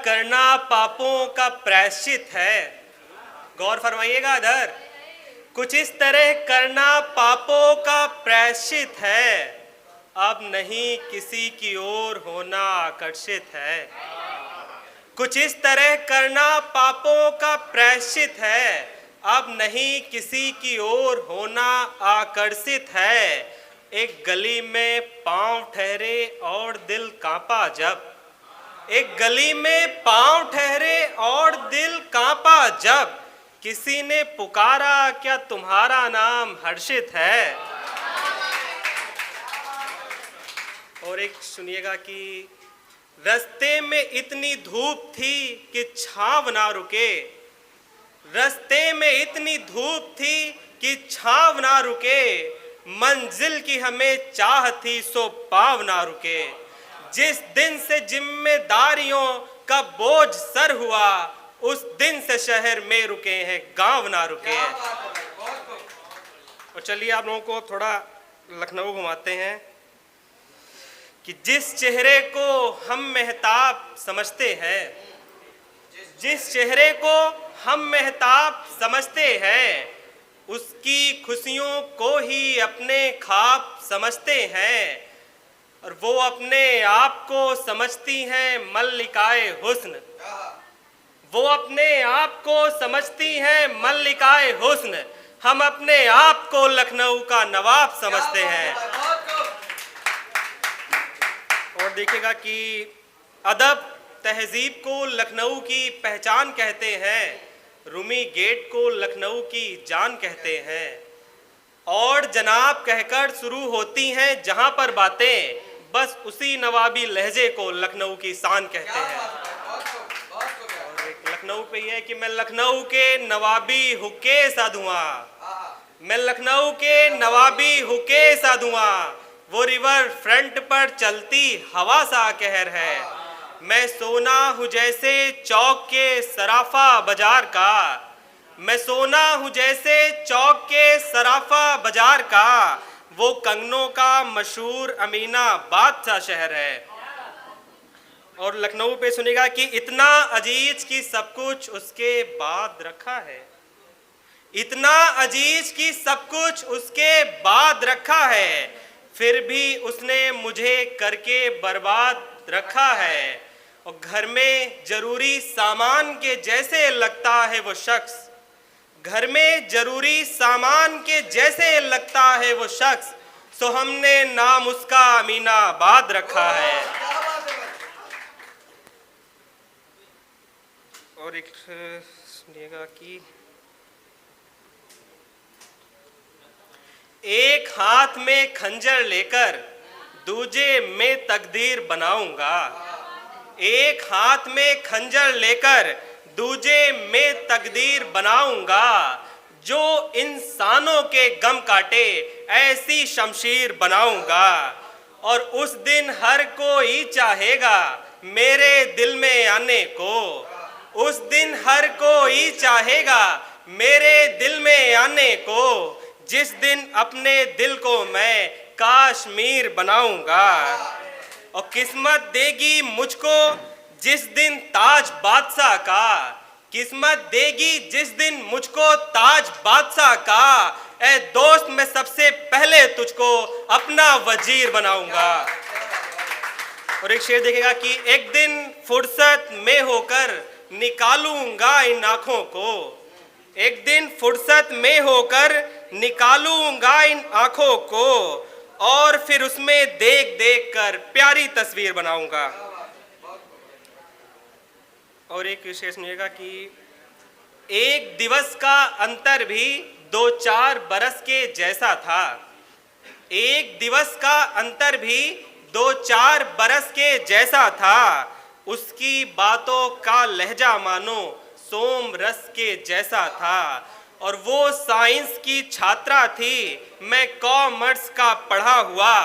करना पापों का प्रायश्चित है। गौर फरमाइएगा इधर, कुछ इस तरह करना पापों का प्रायश्चित है, अब नहीं किसी की ओर होना आकर्षित है। कुछ इस तरह करना पापों का प्रायश्चित है, अब नहीं किसी की ओर होना आकर्षित है। एक गली में पांव ठहरे और दिल कांपा जब, एक गली में पांव ठहरे और दिल कांपा जब, किसी ने पुकारा क्या तुम्हारा नाम हर्षित है। और एक सुनिएगा कि रास्ते में इतनी धूप थी कि छांव ना रुके, रास्ते में इतनी धूप थी कि छांव ना रुके, मंजिल की हमें चाह थी सो पाँव ना रुके। जिस दिन से जिम्मेदारियों का बोझ सर हुआ, उस दिन से शहर में रुके हैं, गांव ना रुके हैं। और चलिए आप लोगों को थोड़ा लखनऊ घुमाते हैं कि जिस चेहरे को हम महताब समझते हैं, जिस चेहरे को हम महताब समझते हैं, उसकी खुशियों को ही अपने ख्वाब समझते हैं। और वो अपने आप को समझती हैं मल्लिकाए हुस्न, वो अपने आप को समझती हैं मल्लिकाए हुस्न, हम अपने आप को लखनऊ का नवाब समझते हैं। और देखिएगा कि अदब तहजीब को लखनऊ की पहचान कहते हैं, रूमी गेट को लखनऊ की जान कहते हैं। और जनाब कहकर शुरू होती हैं जहां पर बातें, बस उसी नवाबी लहजे को लखनऊ की शान कहते हैं। और एक लखनऊ पे ये है कि मैं लखनऊ के नवाबी हुक्के साधुआ, मैं लखनऊ के नवाबी हुक्के साधुआ, वो रिवर फ्रंट पर चलती हवा सा कहर है। मैं सोना हूँ जैसे चौक के सराफा बाजार का, मैं सोना हूँ जैसे चौक के सराफा बाजार का, वो कंगनों का मशहूर अमीनाबाद सा शहर है। और लखनऊ पे सुनेगा कि इतना अजीज कि सब कुछ उसके बाद रखा है, इतना अजीज कि सब कुछ उसके बाद रखा है, फिर भी उसने मुझे करके बर्बाद रखा है। और घर में जरूरी सामान के जैसे लगता है वो शख्स, घर में जरूरी सामान के जैसे लगता है वो शख्स, सो हमने नाम उसका अमीनाबाद रखा है। और एक सुनिएगा कि एक हाथ में खंजर लेकर दूजे में तकदीर बनाऊंगा, एक हाथ में खंजर लेकर दूजे में तकदीर बनाऊंगा, जो इंसानों के गम काटे ऐसी शमशीर बनाऊंगा। और उस दिन हर कोई चाहेगा मेरे दिल में आने को, उस दिन हर कोई चाहेगा मेरे दिल में आने को, जिस दिन अपने दिल को मैं काश्मीर बनाऊंगा। और किस्मत देगी मुझको जिस दिन ताज बादशाह का, किस्मत देगी जिस दिन मुझको ताज बादशाह का, ए दोस्त मैं सबसे पहले तुझको अपना वजीर बनाऊंगा। और एक शेर देखेगा कि एक दिन फुर्सत में होकर निकालूंगा इन आंखों को, एक दिन फुर्सत में होकर निकालूंगा इन आंखों को, और फिर उसमें देख देख कर प्यारी तस्वीर बनाऊंगा। और एक विशेष सुनिएगा कि एक दिवस का अंतर भी 2-4 बरस के जैसा था, एक दिवस का अंतर भी 2-4 बरस के जैसा था, उसकी बातों का लहजा मानो सोम रस के जैसा था। और वो साइंस की छात्रा थी, मैं कॉमर्स का पढ़ा हुआ,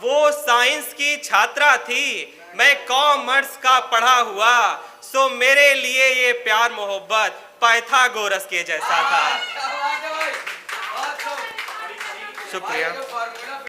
वो साइंस की छात्रा थी, मैं कॉमर्स का पढ़ा हुआ, सो मेरे लिए ये प्यार मोहब्बत पाइथागोरस के जैसा था। शुक्रिया।